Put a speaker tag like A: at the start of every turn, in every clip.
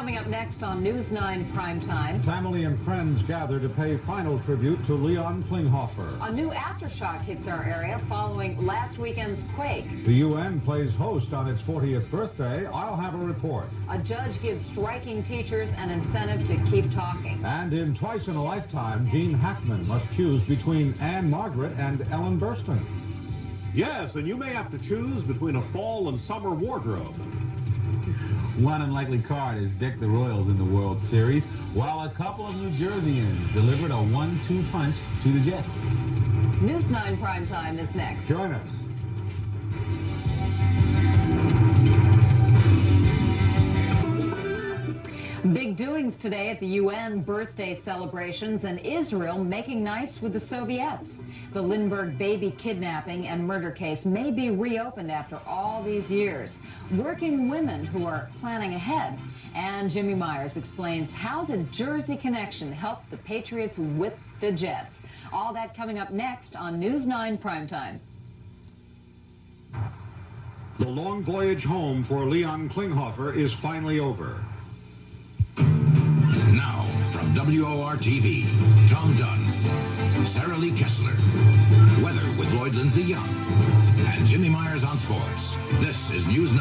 A: Coming up next on News 9 Primetime.
B: Family and friends gather to pay final tribute to Leon Klinghoffer.
A: A new aftershock hits our area following last weekend's quake.
B: The UN plays host on its 40th birthday. I'll have a report.
A: A judge gives striking teachers an incentive to keep talking.
B: And in Twice in a Lifetime, Gene Hackman must choose between Anne Margaret and Ellen Burstyn.
C: Yes, and you may have to choose between a fall and summer wardrobe.
D: One unlikely card has decked the Royals in the World Series, while a couple of New Jerseyans delivered a 1-2 punch to the Jets.
A: News 9 Primetime is next.
B: Join us.
A: Big doings today at the UN birthday celebrations, and Israel making nice with the Soviets. The Lindbergh Baby kidnapping and murder case may be reopened after all these years. Working women who are planning ahead. And Jimmy Myers explains how the Jersey connection helped the Patriots whip the Jets. All that coming up next on News 9 Primetime.
B: The long voyage home for Leon Klinghoffer is finally over.
E: Now, from WOR-TV, Tom Dunn, Sara Kessler, weather with Lloyd, Lindsay, Young, and Jimmy Myers on sports. This is News 9,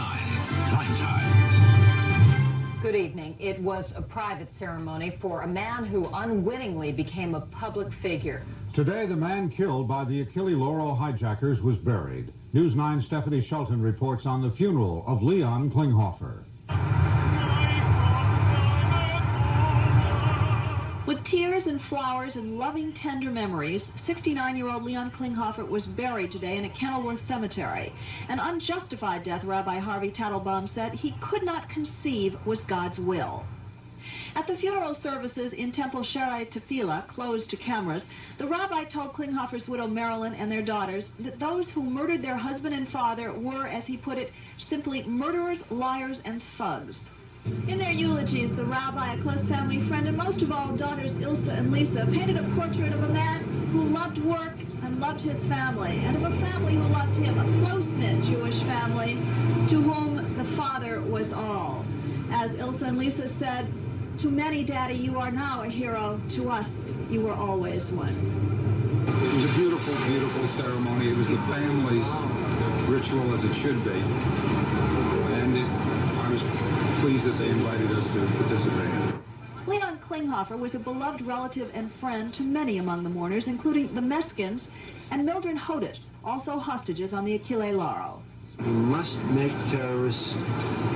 E: Prime Time.
A: Good evening. It was a private ceremony for a man who unwittingly became a public figure.
B: Today, the man killed by the Achille Lauro hijackers was buried. News 9's Stephanie Shelton reports on the funeral of Leon Klinghoffer.
F: With tears and flowers and loving, tender memories, 69-year-old Leon Klinghoffer was buried today in a Kenilworth cemetery. An unjustified death, Rabbi Harvey Tattlebaum said he could not conceive was God's will. At the funeral services in Temple Sharai Tefillah, closed to cameras, the rabbi told Klinghoffer's widow Marilyn and their daughters that those who murdered their husband and father were, as he put it, simply murderers, liars, and thugs. In their eulogies, the rabbi, a close family friend, and most of all, daughters Ilsa and Lisa, painted a portrait of a man who loved work and loved his family, and of a family who loved him, a close-knit Jewish family to whom the father was all. As Ilsa and Lisa said, "To many, Daddy, you are now a hero. To us, you were always one."
G: It was a beautiful, beautiful ceremony. It was the family's ritual as it should be. And I was pleased that they invited us to participate.
F: Leon Klinghoffer was a beloved relative and friend to many among the mourners, including the Meskins and Mildred Hodis, also hostages on the Achille Lauro.
H: We must make terrorists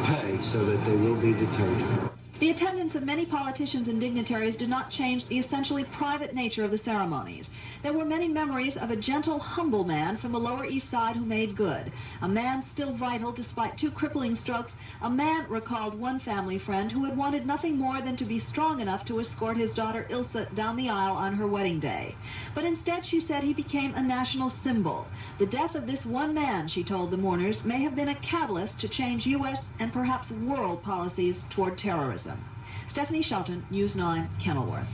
H: pay so that they will be deterred.
F: The attendance of many politicians and dignitaries did not change the essentially private nature of the ceremonies. There were many memories of a gentle, humble man from the Lower East Side who made good. A man still vital despite 2 crippling strokes. A man, recalled one family friend, who had wanted nothing more than to be strong enough to escort his daughter Ilsa down the aisle on her wedding day. But instead, she said, he became a national symbol. The death of this one man, she told the mourners, may have been a catalyst to change U.S. and perhaps world policies toward terrorism. Stephanie Shelton, News 9, Kenilworth.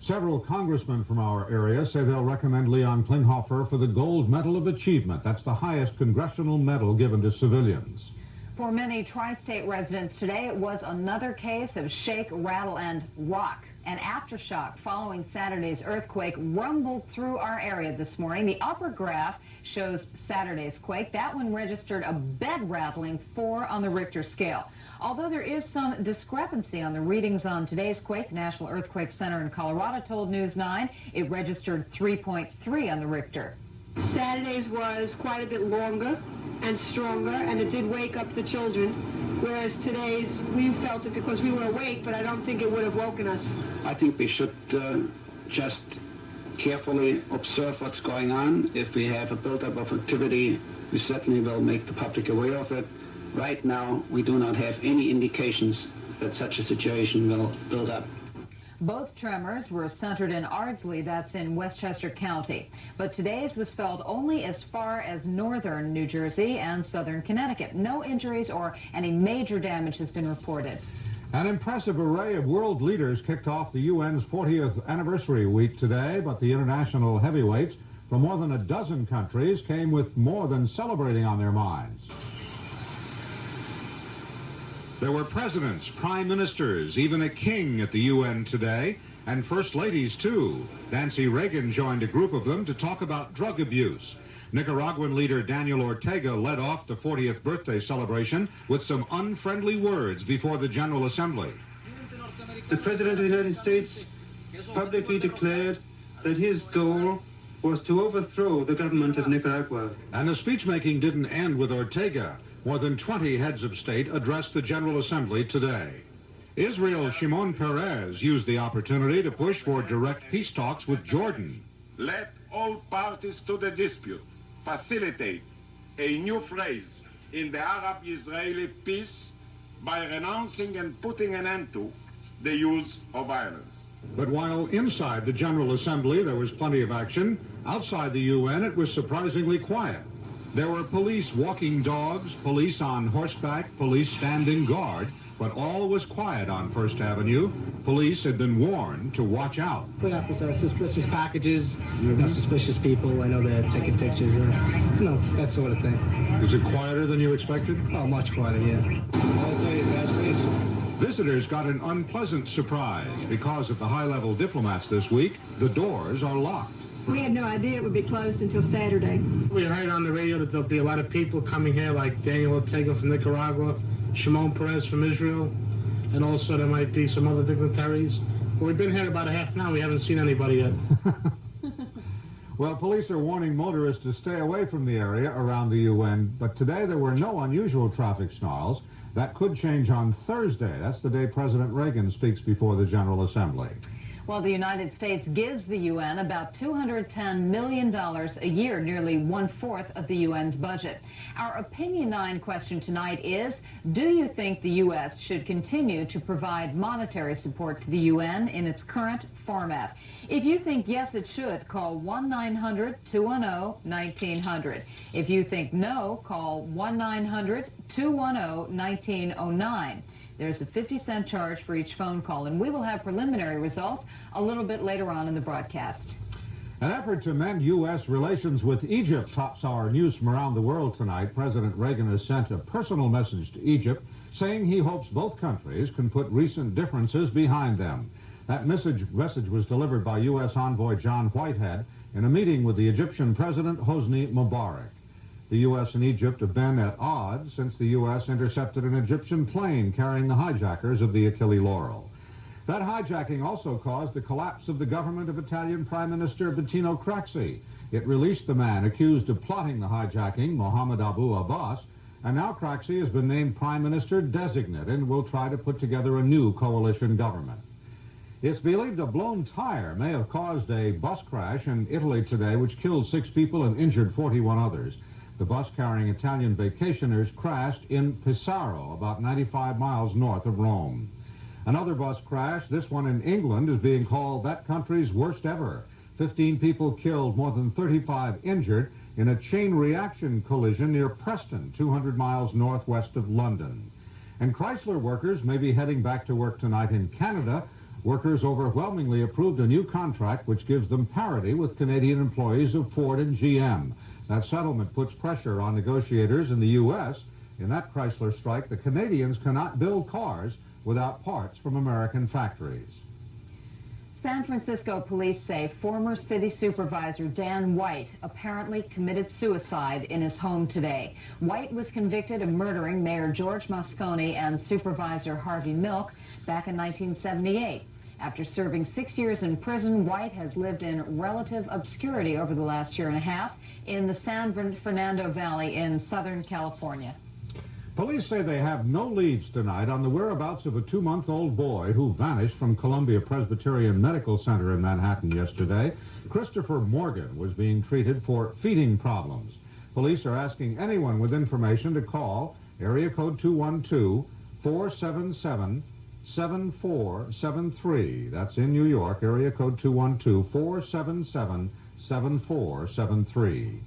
B: Several congressmen from our area say they'll recommend Leon Klinghoffer for the Gold Medal of Achievement. That's the highest congressional medal given to civilians.
A: For many tri-state residents today, it was another case of shake, rattle, and rock. An aftershock following Saturday's earthquake rumbled through our area this morning. The upper graph shows Saturday's quake. That one registered a bed-rattling 4 on the Richter scale. Although there is some discrepancy on the readings on today's quake, the National Earthquake Center in Colorado told News 9 it registered 3.3 on the Richter.
I: Saturday's was quite a bit longer and stronger, and it did wake up the children, whereas today's, we felt it because we were awake, but I don't think it would have woken us.
H: I think we should just carefully observe what's going on. If we have a buildup of activity, we certainly will make the public aware of it. Right now, we do not have any indications that such a situation will build up.
A: Both tremors were centered in Ardsley, that's in Westchester County. But today's was felt only as far as northern New Jersey and southern Connecticut. No injuries or any major damage has been reported.
B: An impressive array of world leaders kicked off the UN's 40th anniversary week today, but the international heavyweights from more than a dozen countries came with more than celebrating on their minds. There were presidents, prime ministers, even a king at the UN today, and first ladies, too. Nancy Reagan joined a group of them to talk about drug abuse. Nicaraguan leader Daniel Ortega led off the 40th birthday celebration with some unfriendly words before the General Assembly.
J: The President of the United States publicly declared that his goal was to overthrow the government of Nicaragua.
B: And the speech-making didn't end with Ortega. More than 20 heads of state addressed the General Assembly today. Israel's Shimon Peres used the opportunity to push for direct peace talks with Jordan.
K: Let all parties to the dispute facilitate a new phrase in the Arab-Israeli peace by renouncing and putting an end to the use of violence.
B: But while inside the General Assembly there was plenty of action, outside the UN it was surprisingly quiet. There were police walking dogs, police on horseback, police standing guard, but all was quiet on First Avenue. Police had been warned to watch out.
L: We have suspicious packages, suspicious people. I know they're taking pictures, that sort of thing.
B: Is it quieter than you expected?
L: Oh, much quieter, yeah.
B: Visitors got an unpleasant surprise. Because of the high-level diplomats this week, the doors are locked.
I: We had no idea it would be closed until Saturday.
L: We heard on the radio that there'll be a lot of people coming here, like Daniel Ortega from Nicaragua, Shimon Peres from Israel, and also there might be some other dignitaries. Well, we've been here about a half an hour. We haven't seen anybody yet.
B: Well, police are warning motorists to stay away from the area around the UN, but today there were no unusual traffic snarls. That could change on Thursday. That's the day President Reagan speaks before the General Assembly.
A: Well, the United States gives the UN about $210 million a year, nearly one-fourth of the UN's budget. Our Opinion 9 question tonight is, do you think the U.S. should continue to provide monetary support to the UN in its current format? If you think yes, it should, call 1-900-210-1900. If you think no, call 1-900-210-1909. There's a 50-cent charge for each phone call, and we will have preliminary results a little bit later on in the broadcast.
B: An effort to mend U.S. relations with Egypt tops our news from around the world tonight. President Reagan has sent a personal message to Egypt saying he hopes both countries can put recent differences behind them. That message was delivered by U.S. envoy John Whitehead in a meeting with the Egyptian President Hosni Mubarak. The U.S. and Egypt have been at odds since the U.S. intercepted an Egyptian plane carrying the hijackers of the Achille Laurel. That hijacking also caused the collapse of the government of Italian Prime Minister Bettino Craxi. It released the man accused of plotting the hijacking, Mohammed Abu Abbas, and now Craxi has been named Prime Minister designate and will try to put together a new coalition government. It's believed a blown tire may have caused a bus crash in Italy today, which killed 6 people and injured 41 others. The bus carrying Italian vacationers crashed in Pesaro, about 95 miles north of Rome. Another bus crash, this one in England, is being called that country's worst ever. 15 people killed, more than 35 injured in a chain reaction collision near Preston, 200 miles northwest of London. And Chrysler workers may be heading back to work tonight in Canada. Workers overwhelmingly approved a new contract which gives them parity with Canadian employees of Ford and GM. That settlement puts pressure on negotiators in the U.S. In that Chrysler strike, the Canadians cannot build cars without parts from American factories.
A: San Francisco police say former city supervisor Dan White apparently committed suicide in his home today. White was convicted of murdering Mayor George Moscone and Supervisor Harvey Milk back in 1978. After serving 6 years in prison, White has lived in relative obscurity over the last year and a half in the San Fernando Valley in Southern California.
B: Police say they have no leads tonight on the whereabouts of a 2-month-old boy who vanished from Columbia Presbyterian Medical Center in Manhattan yesterday. Christopher Morgan was being treated for feeding problems. Police are asking anyone with information to call area code 212-477-7473. That's in New York, area code 212-477-7473.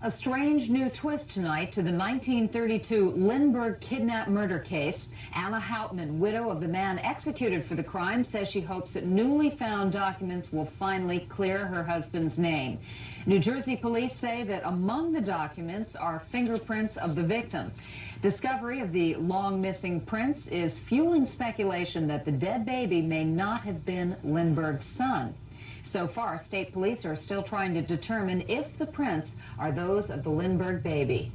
A: A strange new twist tonight to the 1932 Lindbergh kidnap murder case. Anna Hauptman, widow of the man executed for the crime, says she hopes that newly found documents will finally clear her husband's name. New Jersey police say that among the documents are fingerprints of the victim. Discovery of the long-missing prince is fueling speculation that the dead baby may not have been Lindbergh's son. So far, state police are still trying to determine if the prints are those of the Lindbergh baby.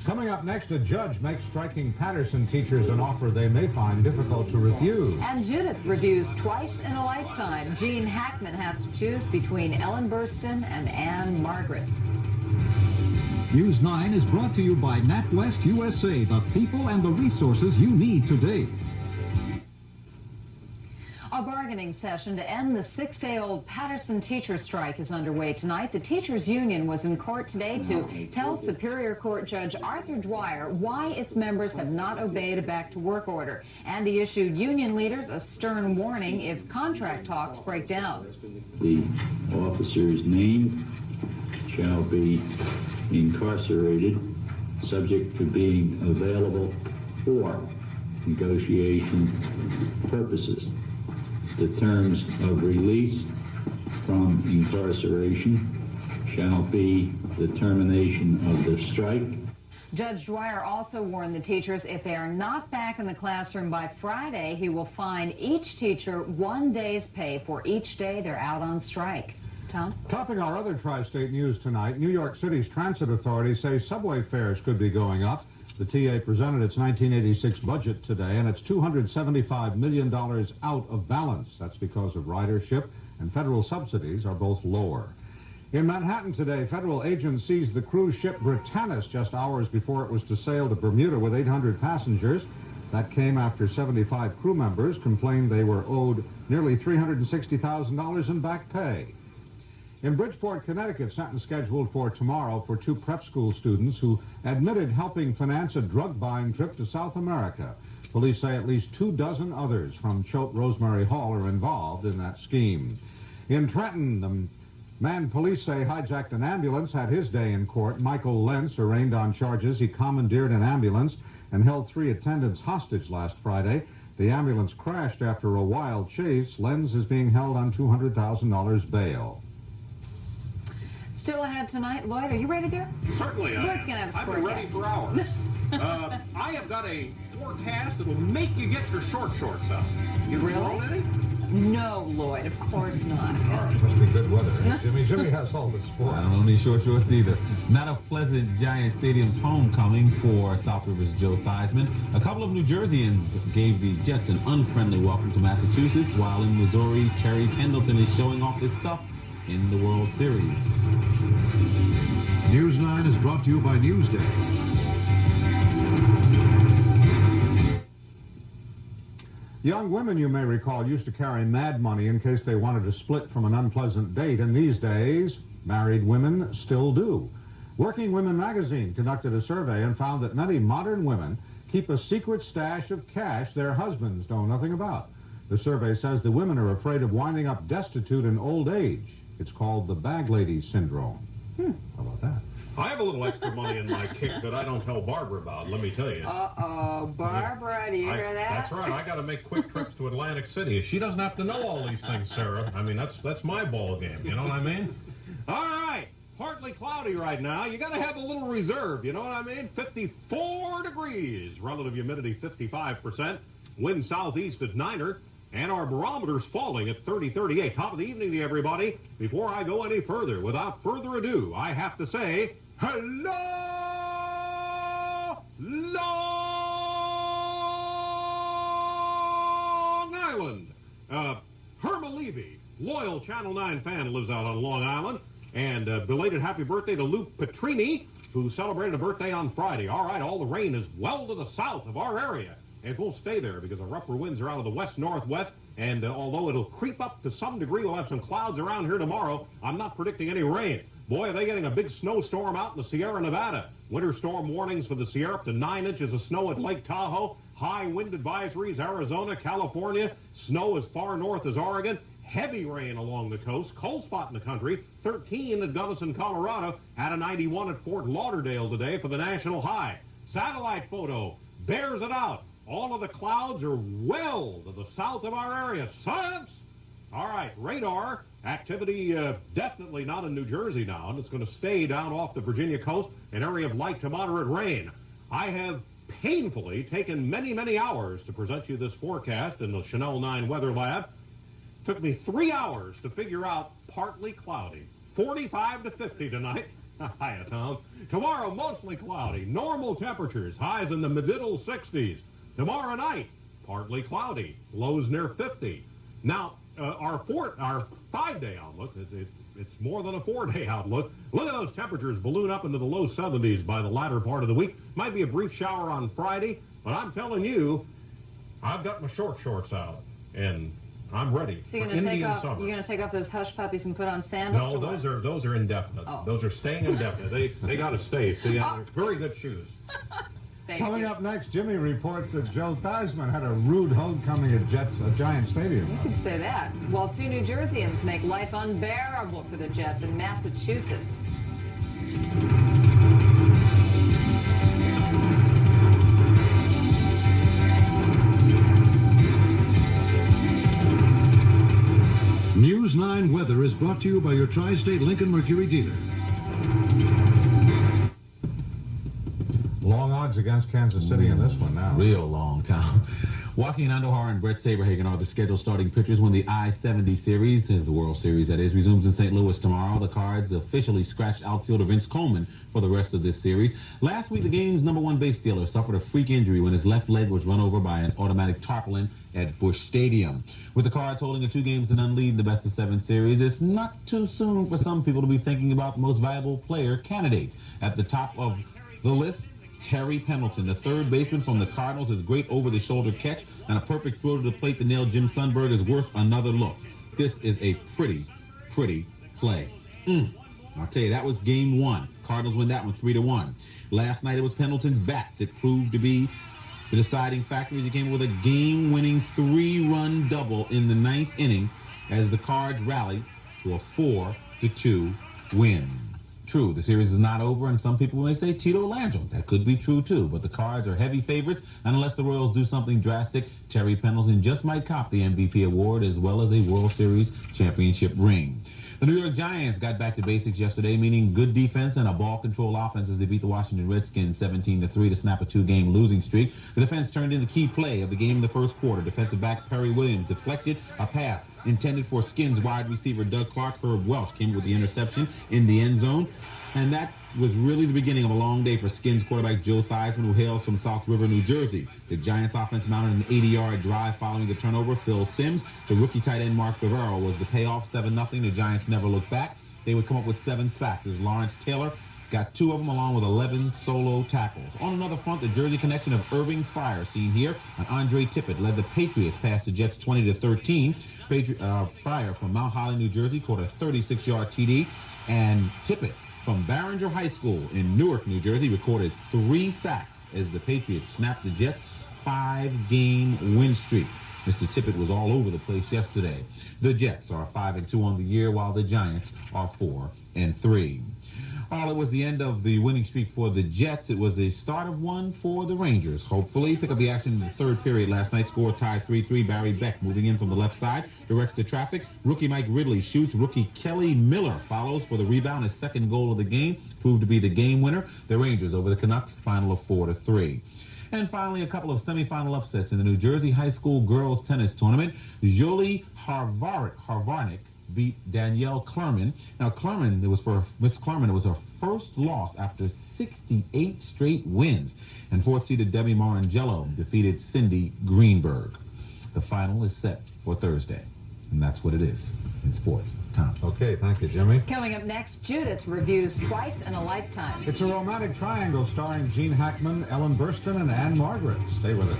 B: Coming up next, a judge makes striking Patterson teachers an offer they may find difficult to refuse.
A: And Judith reviews Twice in a Lifetime. Gene Hackman has to choose between Ellen Burstyn and Anne Margaret.
M: News 9 is brought to you by NatWest USA, the people and the resources you need today.
A: A bargaining session to end the 6-day-old Patterson teacher strike is underway tonight. The teachers union was in court today to tell Superior Court Judge Arthur Dwyer why its members have not obeyed a back-to-work order. And he issued union leaders a stern warning if contract talks break down.
N: The officers named shall be incarcerated, subject to being available for negotiation purposes. The terms of release from incarceration shall be the termination of the strike.
A: Judge Dwyer also warned the teachers if they are not back in the classroom by Friday, he will fine each teacher 1 day's pay for each day they're out on strike. Tom?
B: Topping our other tri-state news tonight, New York City's transit authorities say subway fares could be going up. The TA presented its 1986 budget today, and it's $275 million out of balance. That's because of ridership, and federal subsidies are both lower. In Manhattan today, federal agents seized the cruise ship Britannis just hours before it was to sail to Bermuda with 800 passengers. That came after 75 crew members complained they were owed nearly $360,000 in back pay. In Bridgeport, Connecticut, sentence scheduled for tomorrow for 2 prep school students who admitted helping finance a drug-buying trip to South America. Police say at least 24 others from Choate Rosemary Hall are involved in that scheme. In Trenton, the man police say hijacked an ambulance had his day in court. Michael Lentz arraigned on charges he commandeered an ambulance and held 3 attendants hostage last Friday. The ambulance crashed after a wild chase. Lentz is being held on $200,000 bail.
A: Still ahead tonight, Lloyd, are you ready there?
C: Certainly I am.
A: Lloyd's gonna have a
C: I've been ready for hours. I have got a forecast that will make you get your shorts out. You
A: really?
C: Any?
A: No, Lloyd, of course not.
B: All right, must be good weather. Jimmy has all the sports.
D: I don't need shorts either. Not a pleasant Giant Stadium's homecoming for South River's Joe Theismann. A couple of New Jerseyans gave the Jets an unfriendly welcome to Massachusetts, while in Missouri, Terry Pendleton is showing off his stuff in the World Series.
M: News 9 is brought to you by Newsday.
B: Young women, you may recall, used to carry mad money in case they wanted to split from an unpleasant date, and these days, married women still do. Working Women magazine conducted a survey and found that many modern women keep a secret stash of cash their husbands know nothing about. The survey says the women are afraid of winding up destitute in old age. It's called the bag lady syndrome. How about that?
C: I have a little extra money in my kick that I don't tell Barbara about, let me tell you.
A: Uh-oh, Barbara, do you hear that?
C: That's right. I got to make quick trips to Atlantic City. She doesn't have to know all these things, Sarah. I mean, that's my ball game. You know what I mean? All right. Partly cloudy right now. You got to have a little reserve. You know what I mean? 54 degrees. Relative humidity 55%. Wind southeast at 9er. And our barometer's falling at 30-38. Top of the evening to everybody. Before I go any further, without further ado, I have to say, hello, Long Island. Herma Levy, loyal Channel 9 fan, lives out on Long Island. And belated happy birthday to Luke Petrini, who celebrated a birthday on Friday. All right, all the rain is well to the south of our area. And it won't stay there because our upper winds are out of the west-northwest, and although it'll creep up to some degree, we'll have some clouds around here tomorrow. I'm not predicting any rain. Boy, are they getting a big snowstorm out in the Sierra Nevada. Winter storm warnings for the Sierra up to 9 inches of snow at Lake Tahoe. High wind advisories, Arizona, California. Snow as far north as Oregon. Heavy rain along the coast. Cold spot in the country. 13 at Gunnison, Colorado. At a 91 at Fort Lauderdale today for the national high. Satellite photo bears it out. All of the clouds are well to the south of our area. Science! All right, radar activity definitely not in New Jersey now, and it's going to stay down off the Virginia coast, an area of light to moderate rain. I have painfully taken many, many hours to present you this forecast in the Chanel 9 Weather Lab. Took me 3 hours to figure out partly cloudy. 45 to 50 tonight. Hiya, Tom. Tomorrow, mostly cloudy. Normal temperatures. Highs in the middle 60s. Tomorrow night, partly cloudy. Lows near 50. Now, our 5-day outlook, it's more than a 4-day outlook. Look at those temperatures balloon up into the low 70s by the latter part of the week. Might be a brief shower on Friday, but I'm telling you, I've got my shorts out, and I'm ready
A: So you're
C: for
A: going to
C: Indian summer.
A: you're going to take off those hush puppies and put on sandals?
C: No, those are indefinite.
A: Oh.
C: Those are staying indefinite. They got to stay. See, they're very good shoes.
B: Coming up next, Jimmy reports that Joe Theismann had a rude homecoming at Giant Stadium.
A: You can say that. While 2 New Jerseyans make life unbearable for the Jets in Massachusetts.
M: News 9 weather is brought to you by your Tri-State Lincoln Mercury dealer.
B: Long odds against Kansas City in this one now.
D: Real long time. Joaquin Andujar and Brett Saberhagen are the scheduled starting pitchers when the I-70 series, the World Series that is, resumes in St. Louis tomorrow. The Cards officially scratched outfielder Vince Coleman for the rest of this series. Last week, the game's #1 base stealer suffered a freak injury when his left leg was run over by an automatic tarpaulin at Busch Stadium. With the Cards holding a 2-games-to-none lead in the best-of-7 series, it's not too soon for some people to be thinking about the most valuable player candidates. At the top of the list, Terry Pendleton, the third baseman from the Cardinals, his great over-the-shoulder catch and a perfect throw to the plate to nail Jim Sundberg is worth another look. This is a pretty play. I'll tell you, that was game 1. Cardinals win that one 3-1. Last night it was Pendleton's bat that proved to be the deciding factor as he came with a game-winning 3-run double in the 9th inning as the Cards rallied to a 4-2 win. True, the series is not over, and some people may say Tito Landrum. That could be true, too, but the Cards are heavy favorites, and unless the Royals do something drastic, Terry Pendleton just might cop the MVP award as well as a World Series championship ring. The New York Giants got back to basics yesterday, meaning good defense and a ball-control offense as they beat the Washington Redskins 17-3 to snap a 2-game losing streak. The defense turned in the key play of the game in the first quarter. Defensive back Perry Williams deflected a pass intended for Skins wide receiver Doug Clark. Herb Welch came with the interception in the end zone. And that was really the beginning of a long day for Skins quarterback Joe Theismann, who hails from South River, New Jersey. The Giants offense mounted an 80-yard drive following the turnover. Phil Simms to rookie tight end Mark Bavaro was the payoff, 7-0. The Giants never looked back. They would come up with 7 sacks as Lawrence Taylor got 2 of them along with 11 solo tackles. On another front, the Jersey connection of Irving Fryar, seen here, and Andre Tippett led the Patriots past the Jets 20-13. Fryar from Mount Holly, New Jersey, caught a 36-yard TD, and Tippett from Barringer High School in Newark, New Jersey, recorded 3 sacks as the Patriots snapped the Jets' 5-game win streak. Mr. Tippett was all over the place yesterday. The Jets are 5-2 on the year, while the Giants are 4-3. Well, it was the end of the winning streak for the Jets. It was the start of one for the Rangers. Hopefully, pick up the action in the third period. Last night, score tied 3-3. Barry Beck moving in from the left side, directs the traffic. Rookie Mike Ridley shoots. Rookie Kelly Miller follows for the rebound. His second goal of the game proved to be the game winner. The Rangers over the Canucks, final of 4-3. And finally, a couple of semifinal upsets in the New Jersey High School Girls Tennis Tournament. Jolie Harvarnik beat Danielle Clerman. Now, Clerman, Miss Clerman, it was her first loss after 68 straight wins. And fourth-seeded Debbie Marangello defeated Cindy Greenberg. The final is set for Thursday. And that's what it is in sports. Tom.
B: Okay, thank you, Jimmy.
A: Coming up next, Judith reviews Twice in a Lifetime.
B: It's a romantic triangle starring Gene Hackman, Ellen Burstyn, and Anne Margaret. Stay with us.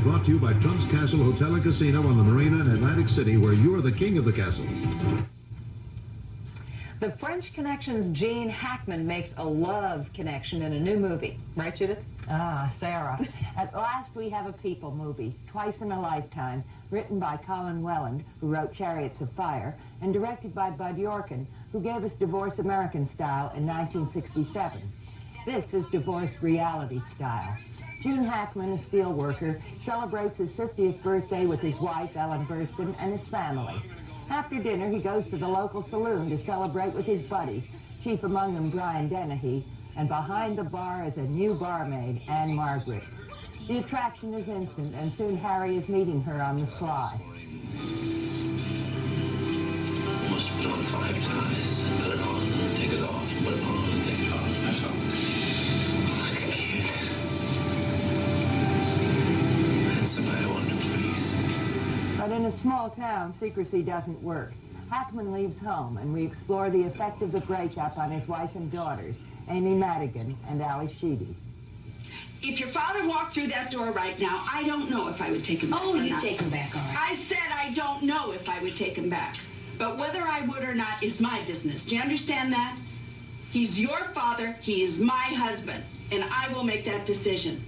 M: Brought to you by Trump's Castle Hotel and Casino on the Marina in Atlantic City, where you're the king of the castle.
A: The French Connection's Gene Hackman makes a love connection in a new movie. Right, Judith?
O: Ah, Sarah. At last we have a people movie, Twice in a Lifetime, written by Colin Welland, who wrote Chariots of Fire, and directed by Bud Yorkin, who gave us Divorce American Style in 1967. This is Divorced Reality Style. Gene Hackman, a steel worker, celebrates his 50th birthday with his wife, Ellen Burston, and his family. After dinner, he goes to the local saloon to celebrate with his buddies, chief among them Brian Dennehy, and behind the bar is a new barmaid, Anne Margaret. The attraction is instant, and soon Harry is meeting her on the sly.
P: Must put on 5 ties. Put it on, take it off. Put it on, take it off. That's all. Like a kid. That's the way I wanted to please.
O: But in a small town, secrecy doesn't work. Hackman leaves home, and we explore the effect of the breakup on his wife and daughters, Amy Madigan and Ali Sheedy.
Q: If your father walked through that door right now, I don't know if I would take him back.
R: Oh, you'd take him back, all right.
Q: I said I don't know if I would take him back. But whether I would or not is my business. Do you understand that? He's your father, he is my husband, and I will make that decision.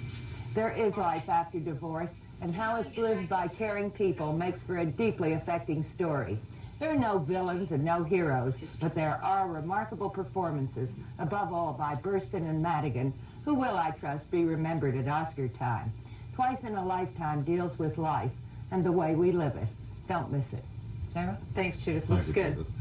O: There is life after divorce, and how it's lived by caring people makes for a deeply affecting story. There are no villains and no heroes, but there are remarkable performances, above all by Burston and Madigan, who will, I trust, be remembered at Oscar time. Twice in a Lifetime deals with life and the way we live it. Don't miss it. Sarah?
A: Thanks, Judith. Looks good.
B: Judith.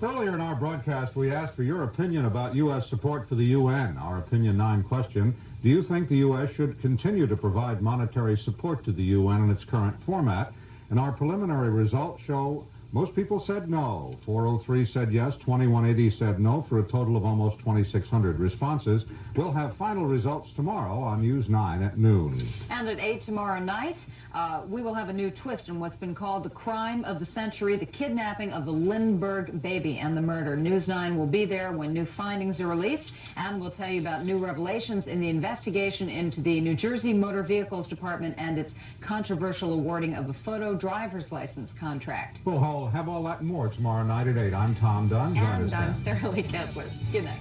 B: Earlier in our broadcast, we asked for your opinion about U.S. support for the UN. Our Opinion 9 question, do you think the U.S. should continue to provide monetary support to the UN in its current format? And our preliminary results show most people said no. 403 said yes, 2180 said no, for a total of almost 2,600 responses. We'll have final results tomorrow on News 9 at noon.
A: And at 8 tomorrow night, we will have a new twist on what's been called the crime of the century, the kidnapping of the Lindbergh Baby and the murder. News 9 will be there when new findings are released, and we'll tell you about new revelations in the investigation into the New Jersey Motor Vehicles Department and its controversial awarding of a photo driver's license contract.
B: We'll have all that and more tomorrow night at 8. I'm Tom Dunn.
A: And I'm Sara Lee Kessler. Good night.